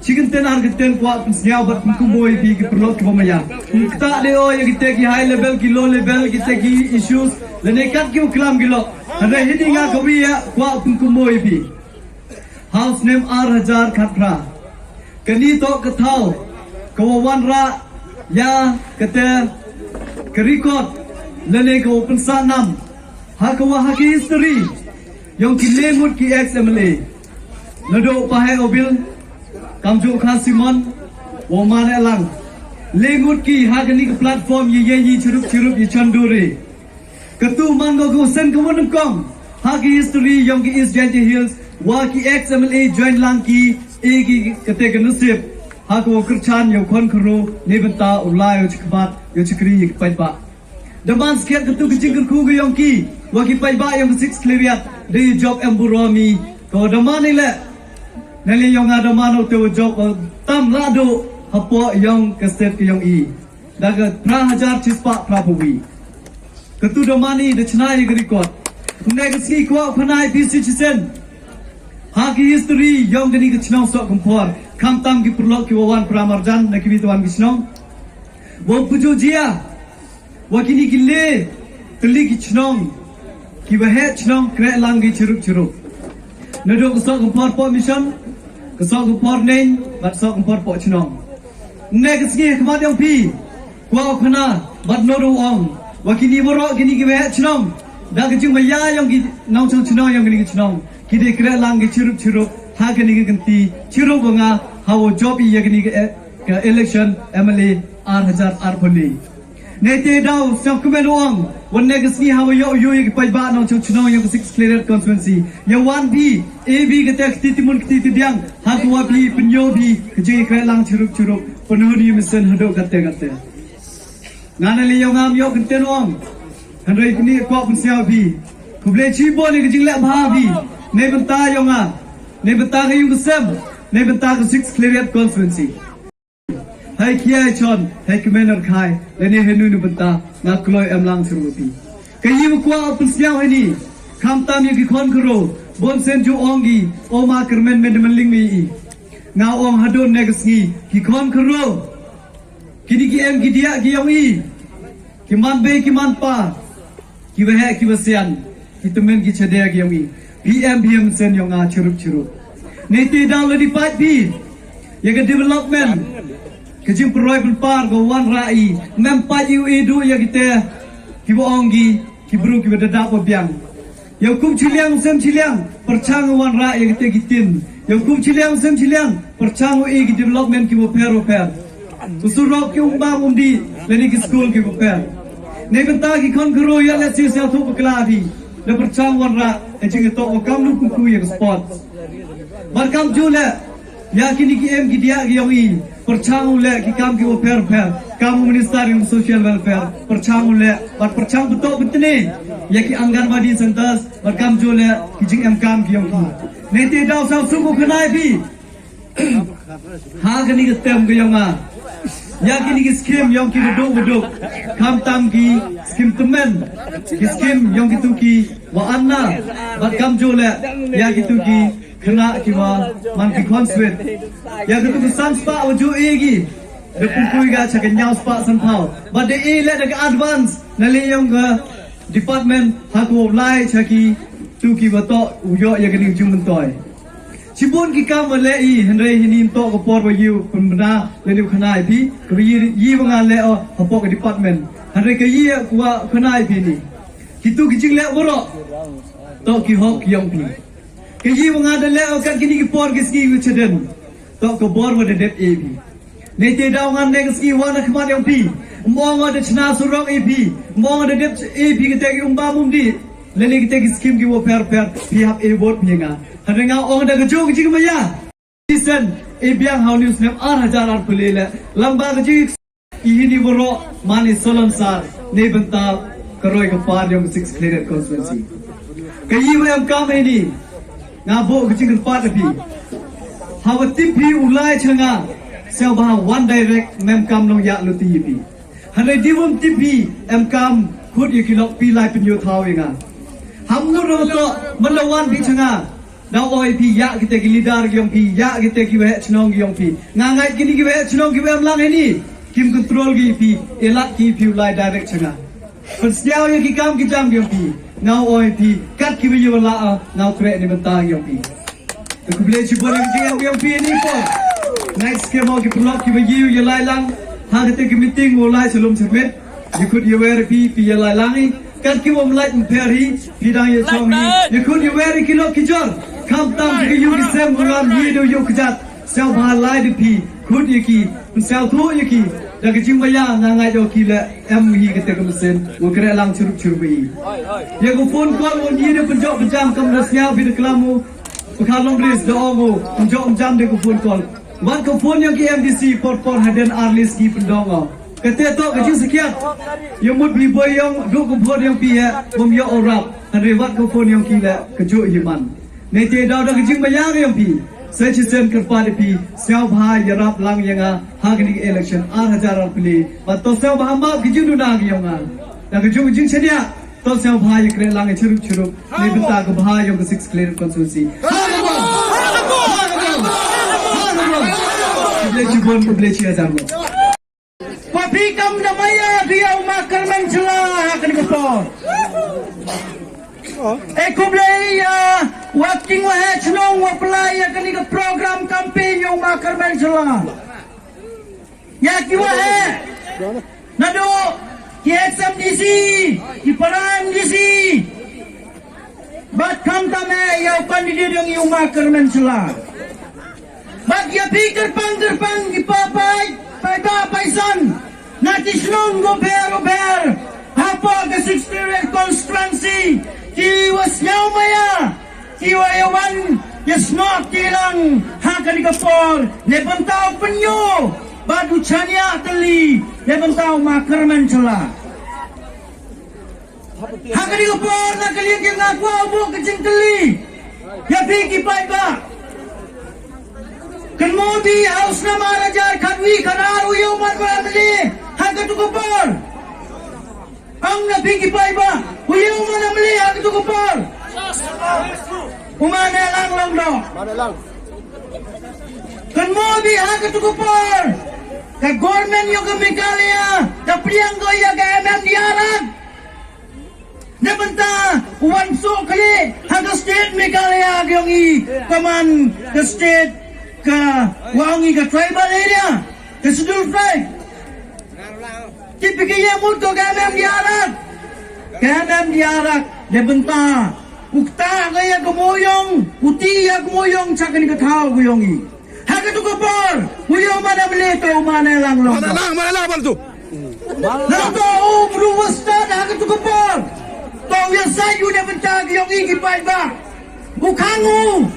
chicken ten argeten kwa pensiau bat kumboy pi ki perlot ki pamaya kita leo yang kita ki high level ki low level kita ki issues lenekat ki uklam ki lo ada hidinga kawiya kwa kumboy pi house name R1000 khatra kani to kathau kawan ra ya kata kerikot lene ko pensanam hakawa haki history yang ki lemut ki XMLA nado pahe obil kamju Simon woman elang lengut ki hagani ke platform ye churup ye chandure ketu mango go sen ko kong hagi history yang ki is Giant Hills wa ki XMLA join lang ki egi kete ganusip hago kerchan yo kon kro nebenta ulai yo chikbat yo chikri ye paiba deman sket ketu kicing ku go yang ki wa ki paiba yang 6 cleariat de job emburomi ko deman ile nali yang ada mana tu job tam lado hapo yang kestet ke yang i daga prahajar cispa prabuwi ketu domani de chnai grikot negasi ko phanai PC cisen hagi history yang gani ke chnau sok kompor kam tam ki perlok ki wawan pramarjan na ki bitawan ki chnau wo puju jia wakini ki le teli ki chnau ki wahe chnau kre lang ki churuk nedok sok kompor po mission kesok kupor neng, bat sok kupor pok cenong. Nek kesini kemat yang pi, kuau kena bat noru ong. Wakini borok kini kiwe cenong. Dah kecing maya yang ki nau cenong yang kini cenong. Kide kira lang ki curup, ha kini ganti curup bunga hawo job iya kini ke election MLA R1000 R poli. Nete dau siap kemen ong. Wan nek kesini hawo yo ki paiba nau cenong yang 6 cleared constituency. Yang 1B AB kata ketimun ketitidiang hakwa bi penyobi keje kelang curup penuhni mesin hadok kata ngana le yang am yo kenten ong handai kini ko pensiau bi kuble cibo ni kejing lek bah bi ne benta yo nga ne benta ke yung sem ne benta ke 6 cleared constituency hai kia chon hai kemener khai le ne henu nu benta na kloi amlang surupi kayi ko pensiau ini kam tam ki kon kro bon sen ju ongi oma kermen medemeling mi nga ong hadon negasni ki kon kro kini ki em ki dia ki yong i ki man be ki man pa ki wehe ki wasian ki temen ki chede ki yong i PM sen yong a churup nete dal di pat bi ya ke development ke jim proy par go wan rai mem pa yu edu ya kite ki bo ongi ki bru ki beda po biang yang kum ciliang sem ciliang percang wan ra yang kita gitin yang kum ciliang sem ciliang percang e ki development ki per usurok ki umba undi leni ki school ki per ne benta ki kon kro ya le si sel thu klavi le percang wan ra e jing to kam lu ku yang sport bar kam jule ya kini ki em ki dia ki yang i percang le ki kam ki per kam minister in social welfare percang le bar percang betok betene ya ki Anganwadi centers berkam jole ki jing em kam ki yong ki nete daw sa suku khnai bi ha gani ke tem ki yong a ya ki ni ki scheme yong ki bedok kam tam ki scheme temen ki scheme yong ki tu ki wa anna berkam jole ya ki tu ki khna ki wa man ki consuit ya ki tu san spa wa ju e gi de pukui ga cha nyau spa san thau but de e le de advance na le yong ga department haku lai chaki tu ki bato uyo ya kini jung mentoy cibun ki kam le i henre hinim to ko por yu pemna le ni khanai bi kri yi banga le o hapo ka department henre ke yi kwa khanai bi ni kitu ki jing le boro to ki hok yong bi ke yi banga de le o ka kini ki por ki ski wi cheden to ko bor wa de det e bi ne te daw ngan ne ski wa na khmat yong bi mong ada chna surok EP mong ada dep EP kita ki umba mumdi lele kita ki skim ki wo per pi hap e bot pinga hadenga ong ada gejo ki maya season e biang how news nem R1000 pulele lamba ki ihini boro mani solon sar ne benta karoi ka par yong 6 cleared constituency kayi wa am kam ni nga bo ki par pi hawati pi ulai changa sel ba one direct mem kam no ya luti pi Hanai diwum tipi kam khut ye kilok pi lai pin yo thau inga ham nu ro to malawan bi changa Now oi pi ya kita ki lidar gyong pi ya kita ki we chnong gyong pi. Ngangai kini ki we chnong ki we amlang ini. Kim control gi pi elak ki pi lai direct changa. Persiaw ya ki kam ki jam gyong pi. Now oi pi kat ki we wala now kre ni benta gyong pi. Ku bele chi boleh jeng gyong pi ni po. Next ke mau ki plot ki we ye lai lang. Ha kita ki meeting mo lai selum sermet. Ikut ye we pi pi ye lai lang ni. Kat ki mo lai peri pidang ye chong ni. Ikut ye we ki lo ki jor. Kam tam ki yu ki sem ngulam ye do yu kjat. Sao ba lai de pi khut ye ki sao thu ye ki. Da ki jing ba ya ngai do ki le em hi ki te kam sen. Wo kre lang churuk churuk bi. Ye ko phone call won ye de penjok penjam kam rasnya bi de klamu. Pekhalong bris do omo penjok jam de ko phone call. Wan ko phone yang ki MDC por haden arlis ki pendongo. Kata to kecil sekian. Yang mut beli boy yang duk ko phone yang pi ya bom yo orap. Andre wat ko phone yang ki le kejuk himan. Nete dah dah kecil bayar yang pi. Saya cisen kerpa de pi. Siau bah yarap lang yang hagni election 8,000 pilih. Atau siau bah mak kecil du nang yang dah kecil kecil sedia. To siau bah yang keren lang churuk churuk. Ni beta ko bah yang ke 6 clear konsulsi. Boleh cubon boleh cia jamu. Papi kam namanya dia umakar mencelah akan kepor. Aku beli working wahai cenong waplai akan ke program kampanye umakar mencelah. Ya kiwa nado KSMDC IPRMDC bat kam tame ya kandidat yang umakar mencelah. Bagi pikir pang ipapai pada paisan nanti senong gober apa ke 60 constituency kiwas yaw maya kiwayawan yasnok kilang hakan ikapor nebentau penyo badu chania teli nebentau makar mencela hakan ikapor na kalian yang ngaku abu kecing teli ya pikir pai Kemudian haus nama raja kadwi kanaru yuman mamli hakat tukupar. Ang nabigi pa iba uyuman namli hakat tukupar. Umana lang do. Kemudian hakat tukupar. Ka government yung kemikalia dapriang goya ka MM diarag. Nebenta uwan sukli hakat state mikalia yung kaman the state ka wangi ka tribal area ka schedule tribe tipiknya muto kamem diarak debenta ukta kaya kemoyong uti ya kemoyong cakan ka tao kuyongi haga tu kapor kuyong mana belito mana lang mana tu lato bro wastad haga tu kapor tau ya sayu debenta kuyongi kipai ba bukangu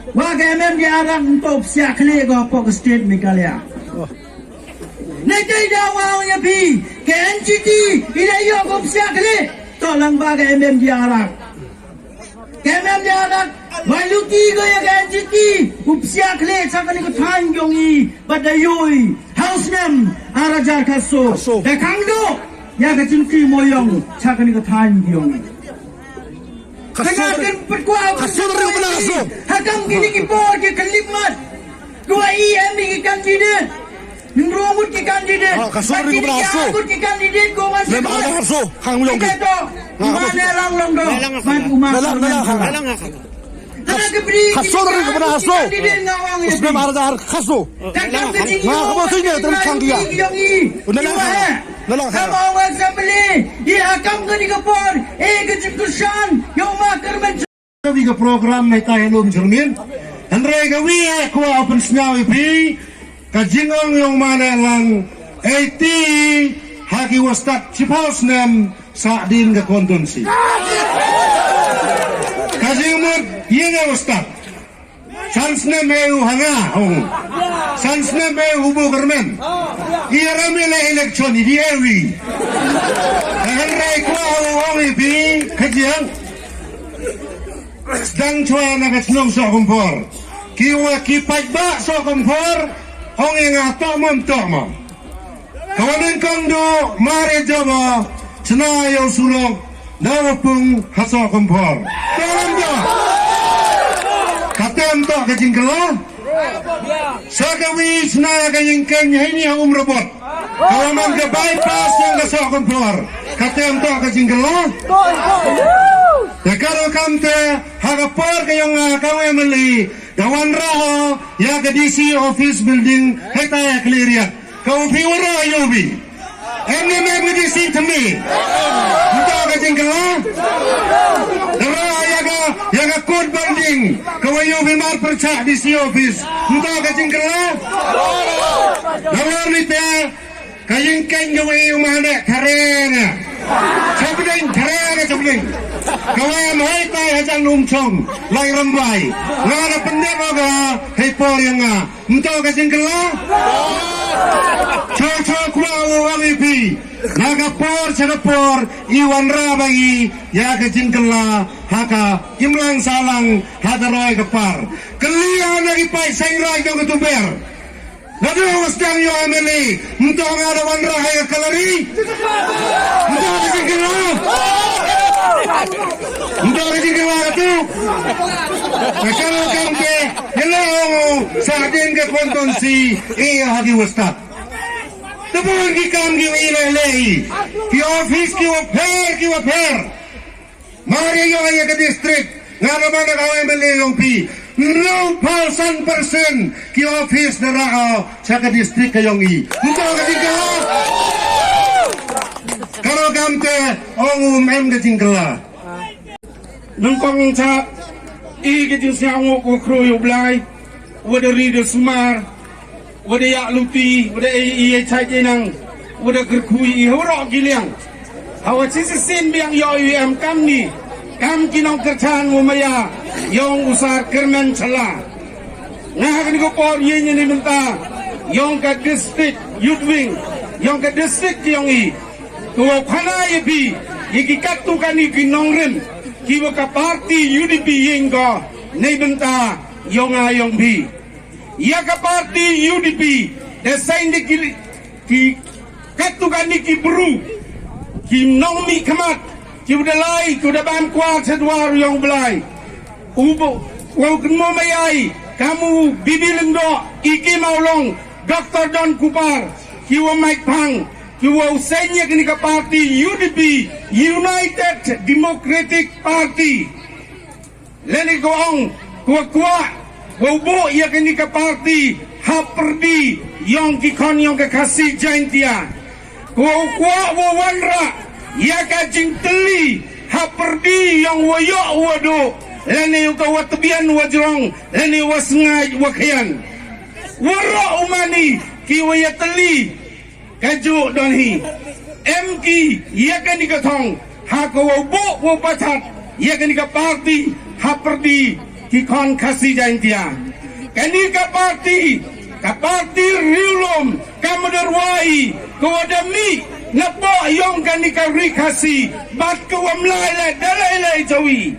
Wag MM diarang untuk siak kali go ke state mikalia. Nanti jawab ya pi ke NGT ida yo go siak kali tolong bag MM diarang. MM diarang maluki go ya ke NGT upsiak kali sakali ko tangyongi badayoi house nam arajar kaso. Kangdo ya ke cinti moyong sakali ko tangyongi. Kenalkan perkuah Hakam gini kipor ke kelimat Dua IM ke kandidat Ngerumut ke kandidat Kasuri ke berhasil Aku ke kandidat Kau masih Memang ada hasil Kang Uyong Mana lang long do Melang Kasuri ke berhasil Usman ada hasil Kamu sini terus dia Kamu awak sembeli Hakam gini kipor kejikusan Yang makar mencari ke program may tayo lum cermin. Andrei gawi ko open snawi pi kajingong yung mana lang 80 hagi wastat cipaus nem sa din ke kondonsi. Kajingmut yenge wastat. Sans nem meu hanga hong. Sans nem meu hubo kermen. Irami le election di ewi. Andrei ko hong pi kajing sedang cua nak senong so kompor kiwa kipai ba so kompor hong inga tok mom kawanan kong do mare jaba senayo sulong nawapung haso kompor tolong do am to ka jingkala sa gawis na kayong kanya ini ang robot kalau man ka bypass yang kasok ang floor kate am to ka jingkala karo kamte hagapor kayong kaway mali gawan raho ya ka DC office building heta clear kau fiwara ayobi emne me DC to me to ka jingkala Yaga code building, kawayo bimar percak di si office. Muka kacing kelap. Lawan nite, kaying keng kawayo mana karena. Sabding. Kawayo mahai tay hajang lumcong, lai rambai. Ngana pendek oga, hepor yang nga. Muka kacing kelap. Cocok kuawo walipi. Nagapor sagapor iwan rabagi ya kejingkela haka imlang salang hadaroy kepar kelian lagi pai sairai kau ketuber nado wasdang yo ameli untuk ngada wan rahai kalari untuk kejingkela tu kalau kampe hello sadin ke kontonsi iya hagi wastad Tepung kam ki ilai ki office ki waper mari yo ay ka district ngano man ka MLA yung pi no 1,000% ki office na rao sa ka district kayong i nito ka tingkala karo kamte ong ka tingkala nung kong sa i kiting siya ko kruyo blay wada reader sumar wada ya lupi wada iya cai nang wada kerkui horo giliang hawa sisi sin biang yo am kam ni kam kinong kerchan umaya yong usar kermen chala nah kan ko por yin ni minta yong ka district youth wing yong ka district yong i ko khana yebi yikikat tu kan ni kinong rem kiwa ka party UDP yeng ko nei minta yong a yong bi ya ka party UDP desain di ki katukan ni ki bru ki nomi kamat ki udalai ki udabam kwa sedwar yang belai ubo wau kemo mayai kamu bibilendo iki maulong Dr. Don Kupar ki wa Mike Pang ki wa usenya kini ka party UDP United Democratic Party leni ko ong kwa Waubo ia kini ka party haperdi yang kikon yang kekasih jaintia. Kau kuat wawanra ia kajing teli haperdi yang wayok wado. Lani yang kau watebian wajrong lani wasngai wakhian. Wara umani kiwaya teli kajuk donhi. MK ia kini ka thong hako waubo wapatat ia kini ka party haperdi kikon kasih jaintia kani ka party rilom kamadarwai kawadami napo yung kani ka rikasi bat kawamlai dalai jawi